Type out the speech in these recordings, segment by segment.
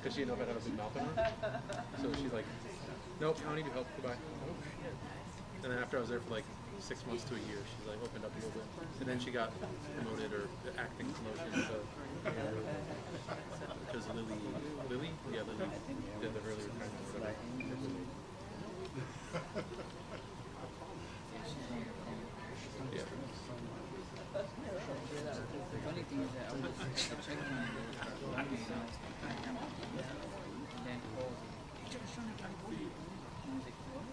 because she didn't know if I had a big mouth on her. So she's like, nope, I don't need your help. Goodbye. And then after I was there for like 6 months to a year, she's like opened up a little bit. And then she got promoted or acting promotion. So because Lily did the earlier kind of whatever. Yeah. The funny thing is that I was checking on the and then called. Hey, just trying to get a and I was like, what? I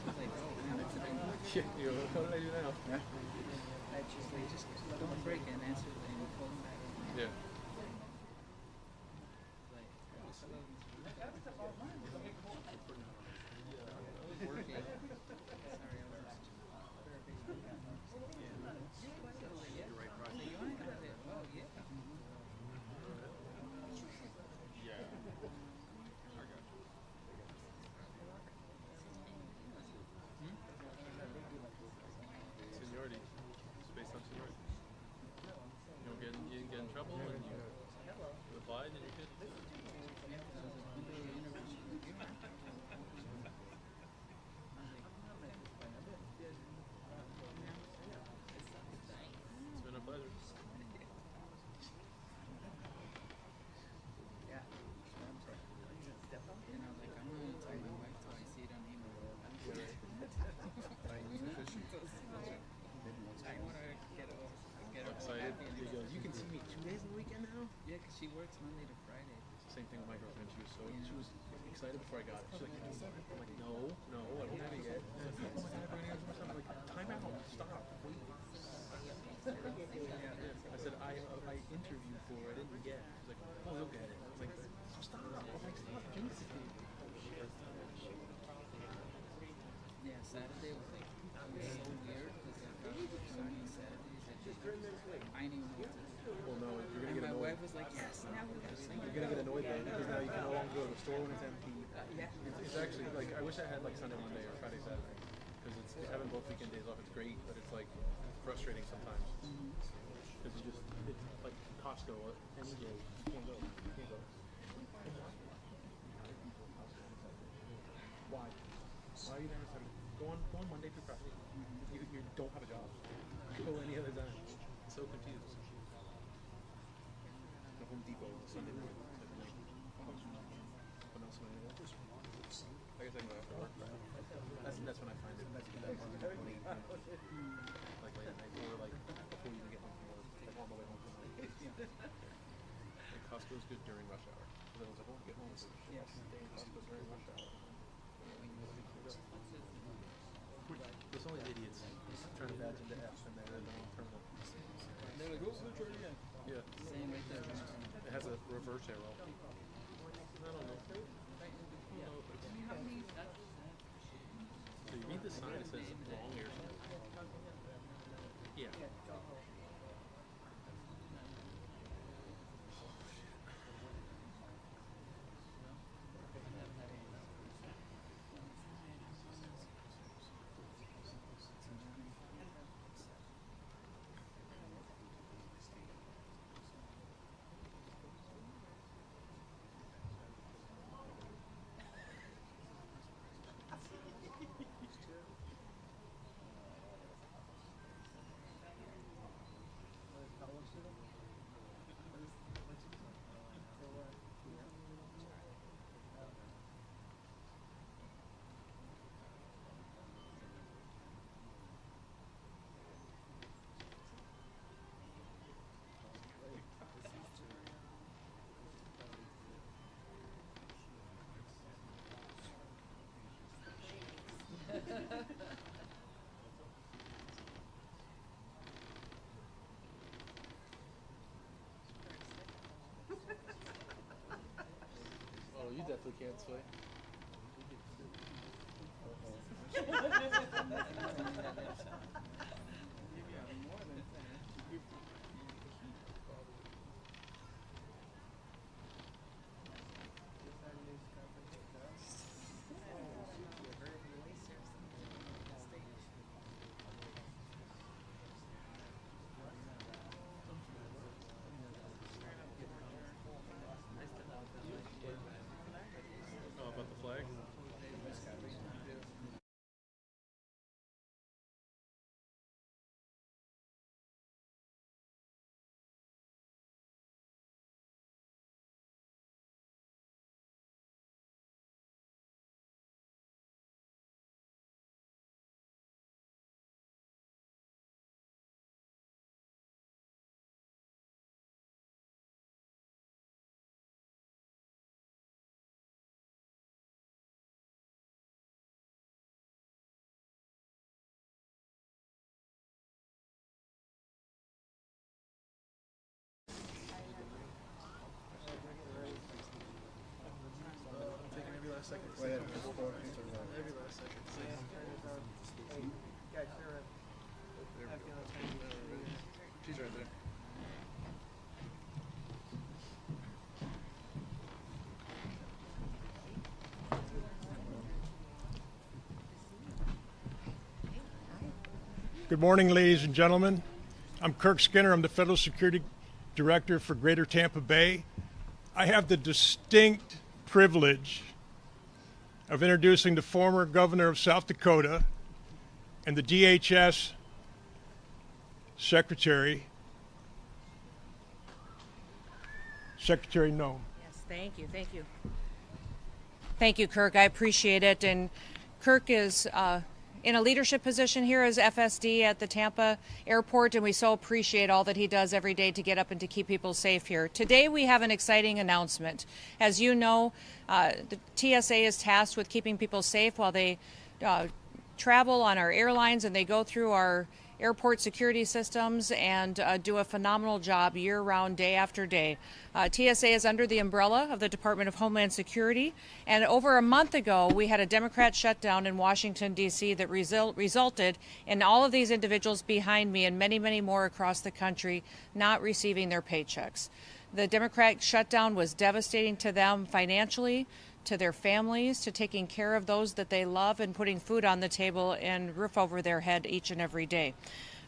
was like, oh man, that's a big one. Yeah, you know, what did I do now? Yeah. I just like just let him break and answer it and call him back. Yeah. Like, hello. Working. Sorry, I was just. You're right, right. You want to have it? Oh yeah. Yeah. I got you. Seniority. It's based on seniority. You didn't get in trouble and you applied and you could. It's been a pleasure. Yeah. And I was like, I'm going to tell my wife till I see it on email. I want to get her Excited. happy. He goes, you can see me 2 days a weekend now? Yeah, because she works Monday to Friday. Same thing with my girlfriend. She was excited before I got it. She's like, I'm like, no, I don't have it yet. She's like, oh my God, I'm like, time out, stop, wait. I said, I interviewed for it, I didn't get it. She's like, oh, you'll get it. I was like, stop. I was like, stop, jinx it. Yeah, Saturday was like, it was so weird because like, starting Saturdays, I didn't even know what to do. Well, no, you're gonna And get my annoyed. wife was like, yes, now we're going to sing. You're gonna get annoyed though, because now you can no longer go to the store when it's empty. Yeah. It's actually like, I wish I had like Sunday, Monday, or Friday, Saturday, because it's having both weekend days off. It's great, but it's like frustrating sometimes. Because it's like Costco any day. You can't go. Why? Why are you there instead of go on Monday through Friday? You don't have a job. Go any other time. So confused. The Home Depot Sunday morning. But not Sunday morning. I guess I can go after work. That's when I find it. That's that market late, like late at night, or like before you even get home from work, like on the way home from work. Like Costco's good during rush hour. So then I was like, I want to get home. Yes. Costco's during rush hour. There's always idiots trying to badge into F and they're in the wrong terminal. They're like, oh, try it again. Yeah. Same right there. It has a reverse arrow. I don't know. So you read the sign, it says wrong or something. Yeah. Oh, you definitely can't sway. last second. Go ahead. Just go ahead. Every last second. She's right there. Good morning, ladies and gentlemen. I'm Kirk Skinner. I'm the Federal Security Director for Greater Tampa Bay. I have the distinct privilege of introducing the former governor of South Dakota and the DHS Secretary Noem. Yes, thank you, thank you. Thank you, Kirk. I appreciate it. And Kirk is in a leadership position here as FSD at the Tampa airport, and we so appreciate all that he does every day to get up and to keep people safe here. Today we have an exciting announcement. As you know, the TSA is tasked with keeping people safe while they travel on our airlines and they go through our airport security systems and do a phenomenal job year-round, day after day. TSA is under the umbrella of the Department of Homeland Security, and over a month ago we had a Democrat shutdown in Washington, D.C. that resulted in all of these individuals behind me and many, many more across the country not receiving their paychecks. The Democrat shutdown was devastating to them financially, to their families, to taking care of those that they love and putting food on the table and roof over their head each and every day.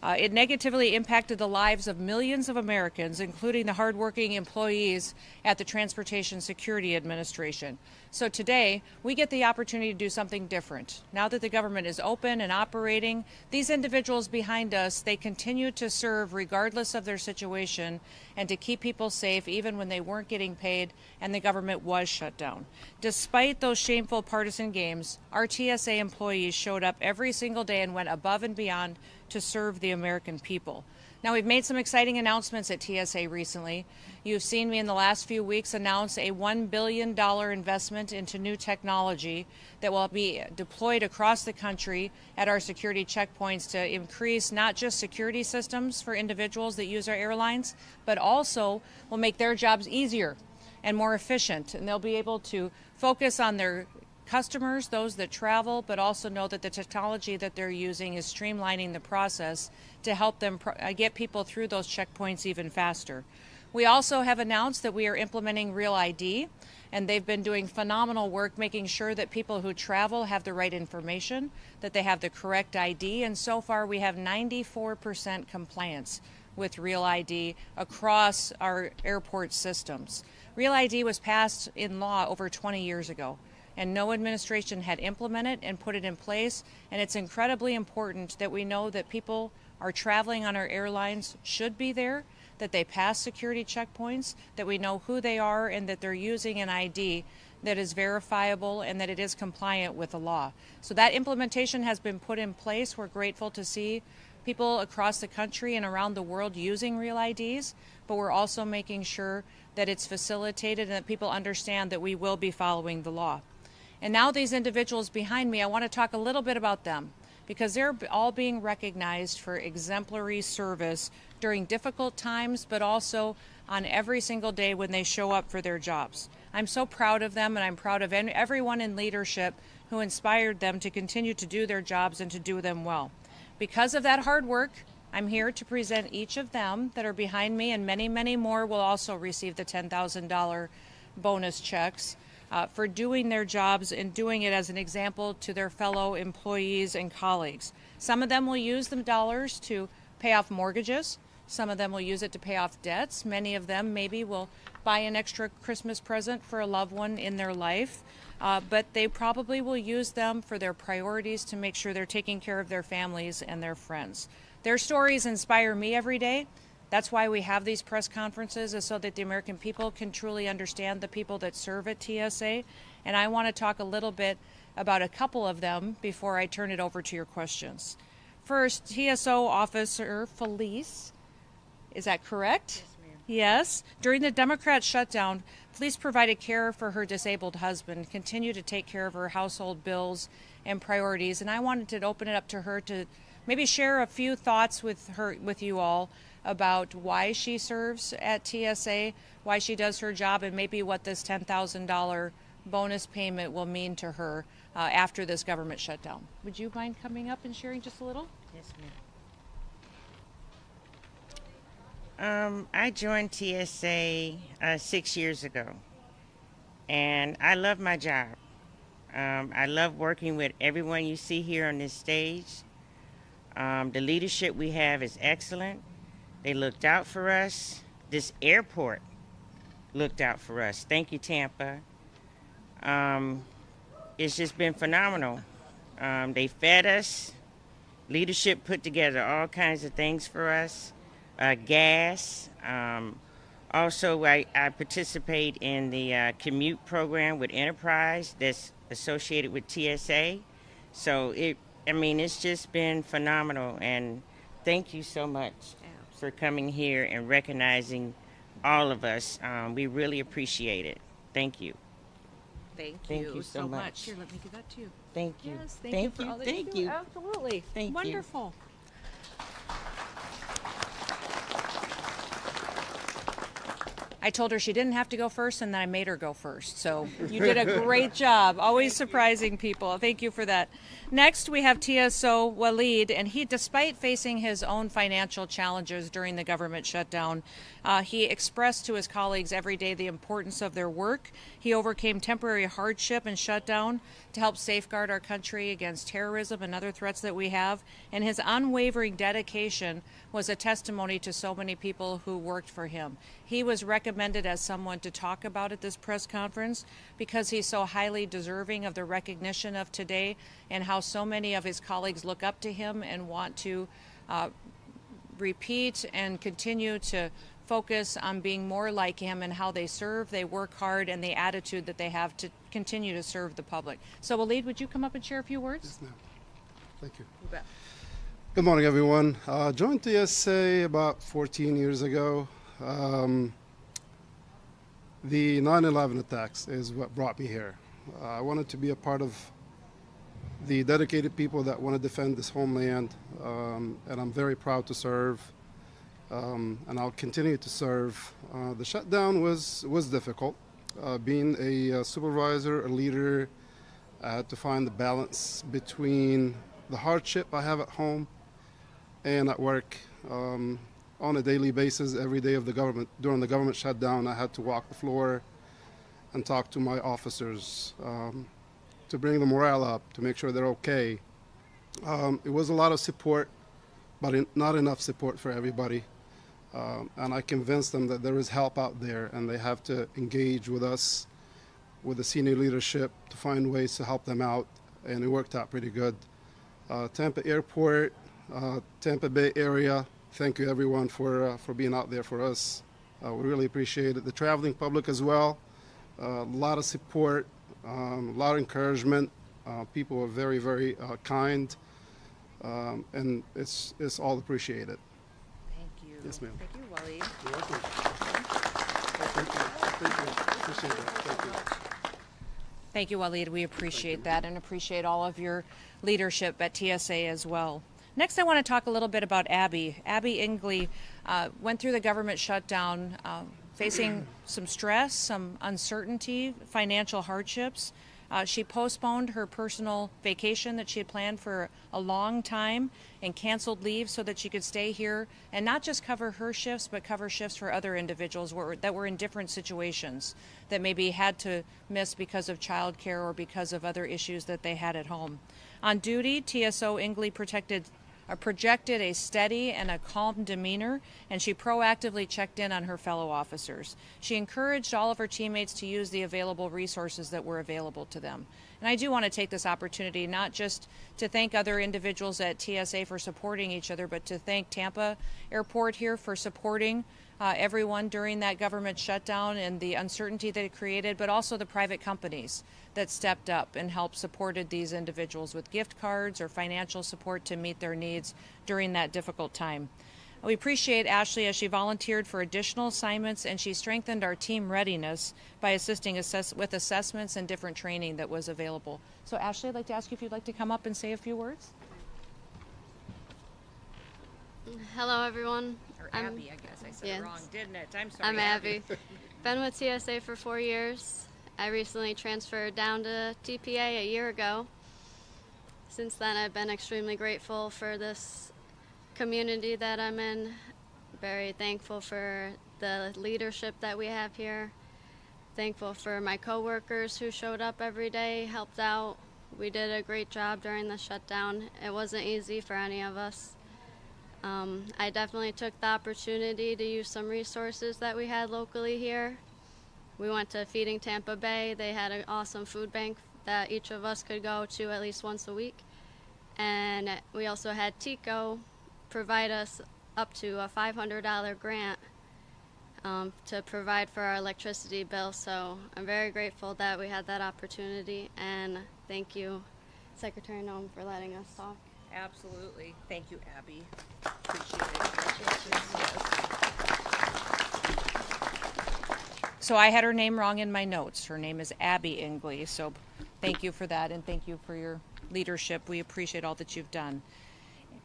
It negatively impacted the lives of millions of Americans, including the hardworking employees at the Transportation Security Administration. So today, we get the opportunity to do something different. Now that the government is open and operating, these individuals behind us, they continue to serve regardless of their situation and to keep people safe even when they weren't getting paid and the government was shut down. Despite those shameful partisan games, our TSA employees showed up every single day and went above and beyond to serve the American people. Now, we've made some exciting announcements at TSA recently. You've seen me in the last few weeks announce a $1 billion investment into new technology that will be deployed across the country at our security checkpoints to increase not just security systems for individuals that use our airlines, but also will make their jobs easier and more efficient. And they'll be able to focus on their customers, those that travel, but also know that the technology that they're using is streamlining the process to help them get people through those checkpoints even faster. We also have announced that we are implementing Real ID, and they've been doing phenomenal work making sure that people who travel have the right information, that they have the correct ID, and so far we have 94% compliance with Real ID across our airport systems. Real ID was passed in law over 20 years ago, and no administration had implemented and put it in place, and it's incredibly important that we know that people are traveling on our airlines should be there, that they pass security checkpoints, that we know who they are, and that they're using an ID that is verifiable and that it is compliant with the law. So that implementation has been put in place. We're grateful to see people across the country and around the world using Real IDs, but we're also making sure that it's facilitated and that people understand that we will be following the law. And now these individuals behind me, I want to talk a little bit about them because they're all being recognized for exemplary service during difficult times, but also on every single day when they show up for their jobs. I'm so proud of them, and I'm proud of everyone in leadership who inspired them to continue to do their jobs and to do them well. Because of that hard work, I'm here to present each of them that are behind me, and many, many more will also receive the $10,000 bonus checks for doing their jobs and doing it as an example to their fellow employees and colleagues. Some of them will use the dollars to pay off mortgages. Some of them will use it to pay off debts. Many of them maybe will buy an extra Christmas present for a loved one in their life. But they probably will use them for their priorities to make sure they're taking care of their families and their friends. Their stories inspire me every day. That's why we have these press conferences, is so that the American people can truly understand the people that serve at TSA. And I want to talk a little bit about a couple of them before I turn it over to your questions. First, TSO Officer Felice. Is that correct? Yes, ma'am. Yes. During the Democrat shutdown, police provided care for her disabled husband, continue to take care of her household bills and priorities. And I wanted to open it up to her to maybe share a few thoughts with you all about why she serves at TSA, why she does her job, and maybe what this $10,000 bonus payment will mean to her after this government shutdown. Would you mind coming up and sharing just a little? Yes, ma'am. I joined TSA 6 years ago, and I love my job. I love working with everyone you see here on this stage. The leadership we have is excellent. They looked out for us. This airport looked out for us. Thank you, Tampa. It's just been phenomenal. They fed us. Leadership put together all kinds of things for us. Gas. Also, I participate in the commute program with Enterprise that's associated with TSA. So it's just been phenomenal. And thank you so much for coming here and recognizing all of us. We really appreciate it. Thank you. Thank you so much. Here, let me give that to you. Thank you. Yes, thank you for all that you Thank do. you. Absolutely. Thank you. Wonderful. I told her she didn't have to go first, and then I made her go first. So you did a great job, always surprising people. Thank you for that. Next, we have TSO Waleed, and he, despite facing his own financial challenges during the government shutdown, he expressed to his colleagues every day the importance of their work. He overcame temporary hardship and shutdown to help safeguard our country against terrorism and other threats that we have, and his unwavering dedication was a testimony to so many people who worked for him. He was recommended as someone to talk about at this press conference because he's so highly deserving of the recognition of today and how so many of his colleagues look up to him and want to repeat and continue to focus on being more like him and how they serve, they work hard, and the attitude that they have to continue to serve the public. So, Waleed, would you come up and share a few words? Yes, ma'am. Thank you. You bet. Good morning, everyone. Joined TSA about 14 years ago. The 9/11 attacks is what brought me here. I wanted to be a part of the dedicated people that want to defend this homeland, and I'm very proud to serve, and I'll continue to serve. The shutdown was difficult. Being a supervisor, a leader, I had to find the balance between the hardship I have at home and at work. On a daily basis, every day of the government, during the government shutdown, I had to walk the floor and talk to my officers to bring the morale up, to make sure they're okay. It was a lot of support, but not enough support for everybody. And I convinced them that there is help out there, and they have to engage with us, with the senior leadership, to find ways to help them out, and it worked out pretty good. Tampa Airport, Tampa Bay area, thank you everyone for being out there for us. We really appreciate it. The traveling public as well, a lot of support, a lot of encouragement. People are very, very kind, and it's all appreciated. Thank you. Yes, ma'am. Thank you, Waleed. You're welcome. Thank you. Appreciate it. Thank you. Thank you, Waleed. We appreciate that and appreciate all of your leadership at TSA as well. Next, I want to talk a little bit about Abby. Abby Ingley went through the government shutdown facing some stress, some uncertainty, financial hardships. She postponed her personal vacation that she had planned for a long time and canceled leave so that she could stay here and not just cover her shifts, but cover shifts for other individuals that were in different situations that maybe had to miss because of childcare or because of other issues that they had at home. On duty, TSO Ingley projected a steady and a calm demeanor, and she proactively checked in on her fellow officers. She encouraged all of her teammates to use the available resources that were available to them. And I do want to take this opportunity not just to thank other individuals at TSA for supporting each other, but to thank Tampa Airport here for supporting everyone during that government shutdown and the uncertainty that it created, but also the private companies that stepped up and helped supported these individuals with gift cards or financial support to meet their needs during that difficult time. We appreciate Ashley as she volunteered for additional assignments, and she strengthened our team readiness by assisting with assessments and different training that was available. So Ashley, I'd like to ask you if you'd like to come up and say a few words. Hello, everyone. Or Abby, I guess I said it wrong, didn't it? I'm sorry. I'm Abby. Been with TSA for 4 years, I recently transferred down to TPA a year ago. Since then, I've been extremely grateful for this community that I'm in. Very thankful for the leadership that we have here. Thankful for my coworkers who showed up every day, helped out. We did a great job during the shutdown. It wasn't easy for any of us. I definitely took the opportunity to use some resources that we had locally here. We went to Feeding Tampa Bay. They had an awesome food bank that each of us could go to at least once a week. And we also had TICO provide us up to a $500 grant to provide for our electricity bill. So I'm very grateful that we had that opportunity, and thank you, Secretary Noem, for letting us talk. Absolutely. Thank you, Abby. Appreciate it. So I had her name wrong in my notes. Her name is Abby Ingley. So thank you for that, and thank you for your leadership. We appreciate all that you've done.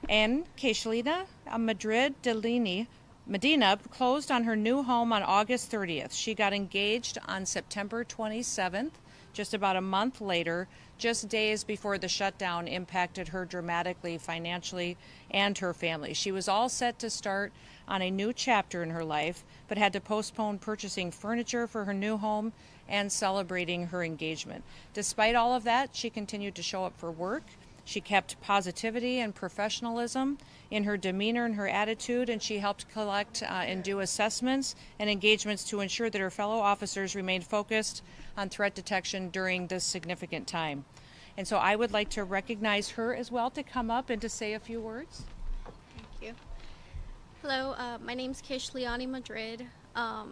And Keishlina Madrid Delini Medina closed on her new home on August 30th. She got engaged on September 27th, just about a month later, just days before the shutdown impacted her dramatically financially and her family. She was all set to start on a new chapter in her life, but had to postpone purchasing furniture for her new home and celebrating her engagement. Despite all of that, she continued to show up for work. She kept positivity and professionalism in her demeanor and her attitude, and she helped collect and do assessments and engagements to ensure that her fellow officers remained focused on threat detection during this significant time. And so I would like to recognize her as well to come up and to say a few words. Thank you. Hello, my name's Keishlina Madrid. I'd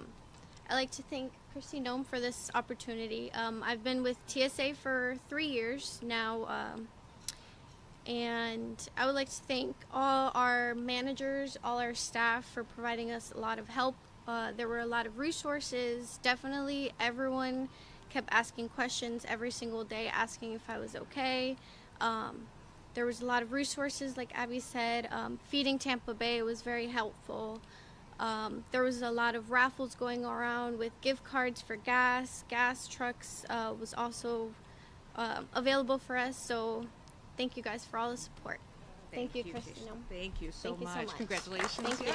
like to thank Christy Noem for this opportunity. I've been with TSA for 3 years now. And I would like to thank all our managers, all our staff for providing us a lot of help. There were a lot of resources. Definitely everyone kept asking questions every single day, asking if I was okay. There was a lot of resources, like Abby said. Feeding Tampa Bay was very helpful. There was a lot of raffles going around with gift cards for gas. Gas trucks was also available for us. So thank you guys for all the support. Thank you, Christy. Thank you so much. much. Congratulations. Thank you.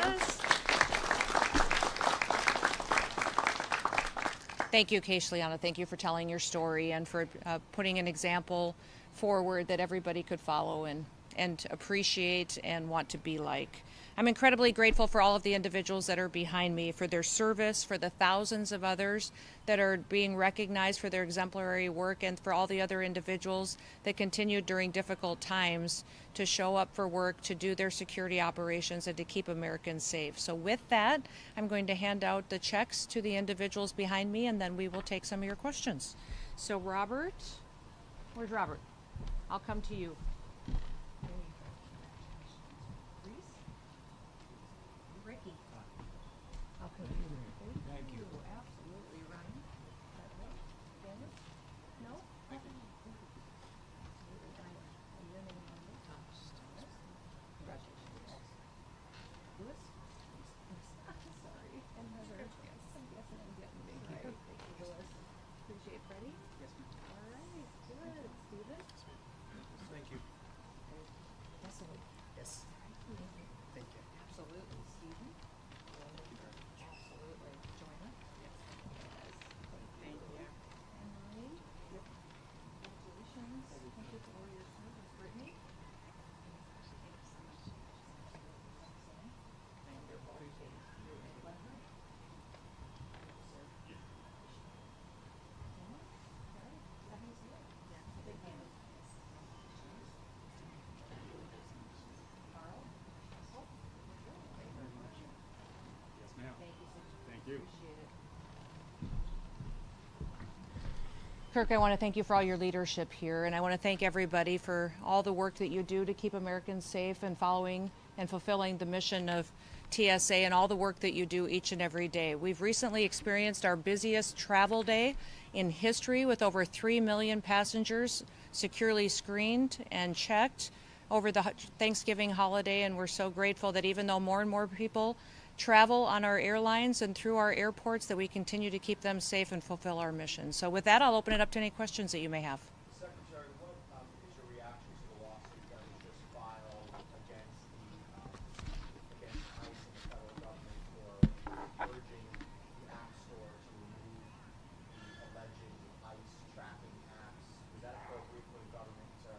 Thank you, Keishlina. Thank you for telling your story and for putting an example forward that everybody could follow and appreciate and want to be like. I'm incredibly grateful for all of the individuals that are behind me, for their service, for the thousands of others that are being recognized for their exemplary work, and for all the other individuals that continue during difficult times to show up for work, to do their security operations, and to keep Americans safe. So with that, I'm going to hand out the checks to the individuals behind me, and then we will take some of your questions. So Robert, where's Robert? I'll come to you. Kirk, I want to thank you for all your leadership here, and I want to thank everybody for all the work that you do to keep Americans safe and following and fulfilling the mission of TSA and all the work that you do each and every day. We've recently experienced our busiest travel day in history with over 3 million passengers securely screened and checked over the Thanksgiving holiday, and we're so grateful that even though more and more people travel on our airlines and through our airports, that we continue to keep them safe and fulfill our mission. So with that, I'll open it up to any questions that you may have. Secretary, what is your reaction to the lawsuit that was just filed against ICE and the federal government for urging the App Store to remove the alleged ICE tracking apps? Is that appropriate for the government to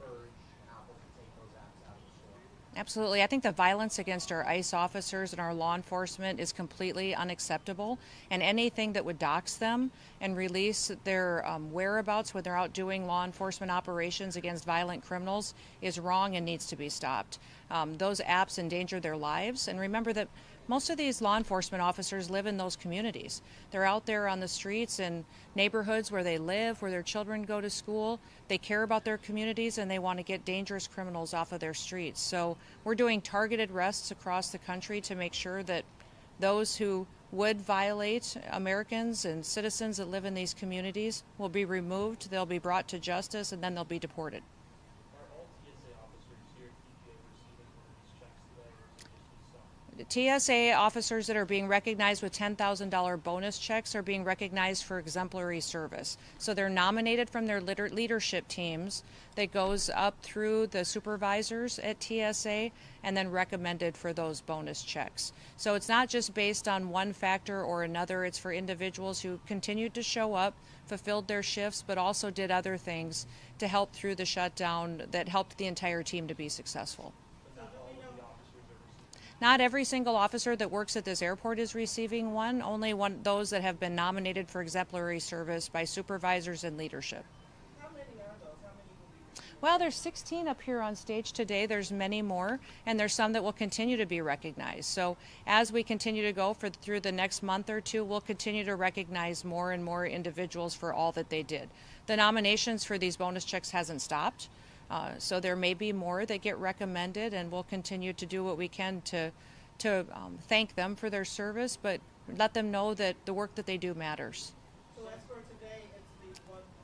urge Apple to take those apps out of the store? Absolutely. I think the violence against our ICE officers and our law enforcement is completely unacceptable, and anything that would dox them and release their whereabouts when they're out doing law enforcement operations against violent criminals is wrong and needs to be stopped. Those apps endanger their lives, and remember that most of these law enforcement officers live in those communities. They're out there on the streets in neighborhoods where they live, where their children go to school. They care about their communities, and they want to get dangerous criminals off of their streets. So we're doing targeted arrests across the country to make sure that those who would violate Americans and citizens that live in these communities will be removed, they'll be brought to justice, and then they'll be deported. TSA officers that are being recognized with $10,000 bonus checks are being recognized for exemplary service. So they're nominated from their leadership teams that goes up through the supervisors at TSA and then recommended for those bonus checks. So it's not just based on one factor or another. It's for individuals who continued to show up, fulfilled their shifts, but also did other things to help through the shutdown that helped the entire team to be successful. Not every single officer that works at this airport is receiving one, only those that have been nominated for exemplary service by supervisors and leadership. How many are those? How many will be? Well, there's 16 up here on stage today. There's many more, and there's some that will continue to be recognized. So as we continue to go through the next month or two, we'll continue to recognize more and more individuals for all that they did. The nominations for these bonus checks hasn't stopped. So there may be more that get recommended, and we'll continue to do what we can to thank them for their service, but let them know that the work that they do matters. So as for today, it's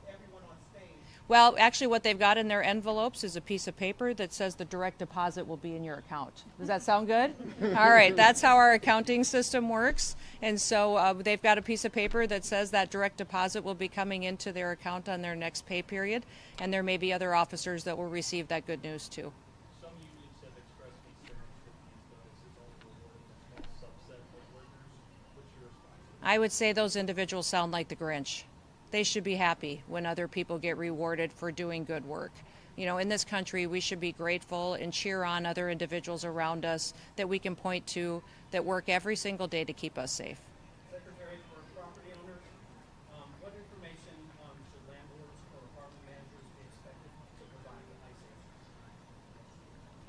everyone on stage. Well, actually what they've got in their envelopes is a piece of paper that says the direct deposit will be in your account. Does that sound good? All right, that's how our accounting system works. And so they've got a piece of paper that says that direct deposit will be coming into their account on their next pay period. And there may be other officers that will receive that good news too. Some unions have expressed concerns that these bonuses only reward a small subset of workers. What's your response? I would say those individuals sound like the Grinch. They should be happy when other people get rewarded for doing good work. You know, in this country, we should be grateful and cheer on other individuals around us that we can point to that work every single day to keep us safe. Secretary, for property owners, what information should landlords or apartment managers be expected to provide to ICE agents?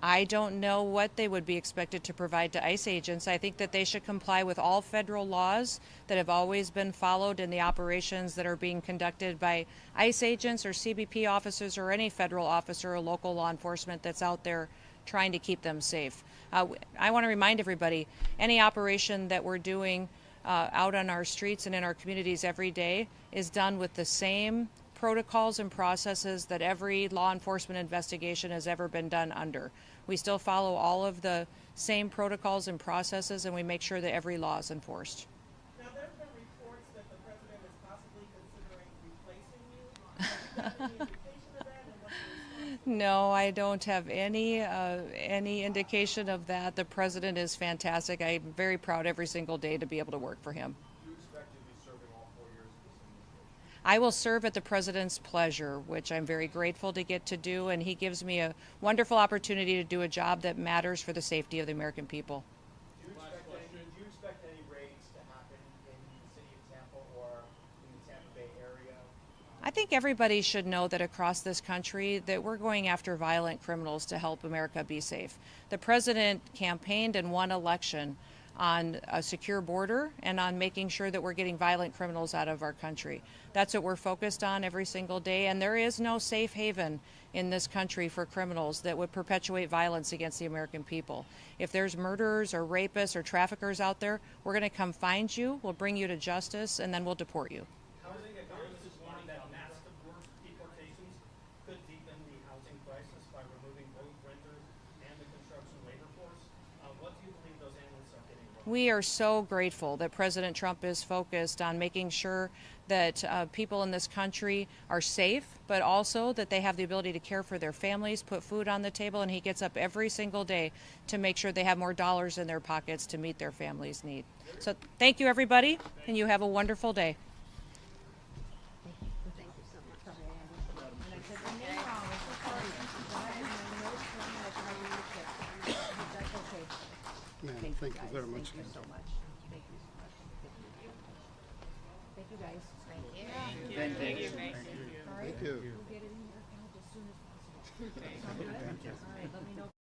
I don't know what they would be expected to provide to ICE agents. I think that they should comply with all federal laws that have always been followed in the operations that are being conducted by ICE agents or CBP officers or any federal officer or local law enforcement that's out there trying to keep them safe. I want to remind everybody, any operation that we're doing out on our streets and in our communities every day is done with the same protocols and processes that every law enforcement investigation has ever been done under. We still follow all of the same protocols and processes, and we make sure that every law is enforced. Now, there have been reports that the president is possibly considering replacing you. Have you got any indication of that, and what's your response? No, I don't have any indication of that. The president is fantastic. I'm very proud every single day to be able to work for him. Do you expect to be serving all 4 years of this administration? I will serve at the president's pleasure, which I'm very grateful to get to do, and he gives me a wonderful opportunity to do a job that matters for the safety of the American people. Do you expect any raids to happen in the city of Tampa or in the Tampa Bay area? I think everybody should know that across this country that we're going after violent criminals to help America be safe. The president campaigned and won election on a secure border and on making sure that we're getting violent criminals out of our country. That's what we're focused on every single day, and there is no safe haven in this country for criminals that would perpetuate violence against the American people. If there's murderers or rapists or traffickers out there, we're going to come find you, we'll bring you to justice, and then we'll deport you. Housing economists is warning that massive deportations could deepen the housing crisis by removing both renters and the construction labor force. What do you believe those analysts are getting wrong? We are so grateful that President Trump is focused on making sure that people in this country are safe, but also that they have the ability to care for their families, put food on the table, and he gets up every single day to make sure they have more dollars in their pockets to meet their family's need. So thank you, everybody, and you have a wonderful day. Thank you very much. Thank you so much. Thank you so much. Thank you guys. Thank you. All right. Thank you. We'll get it in your account as soon as possible. Sound good? All right, let me know.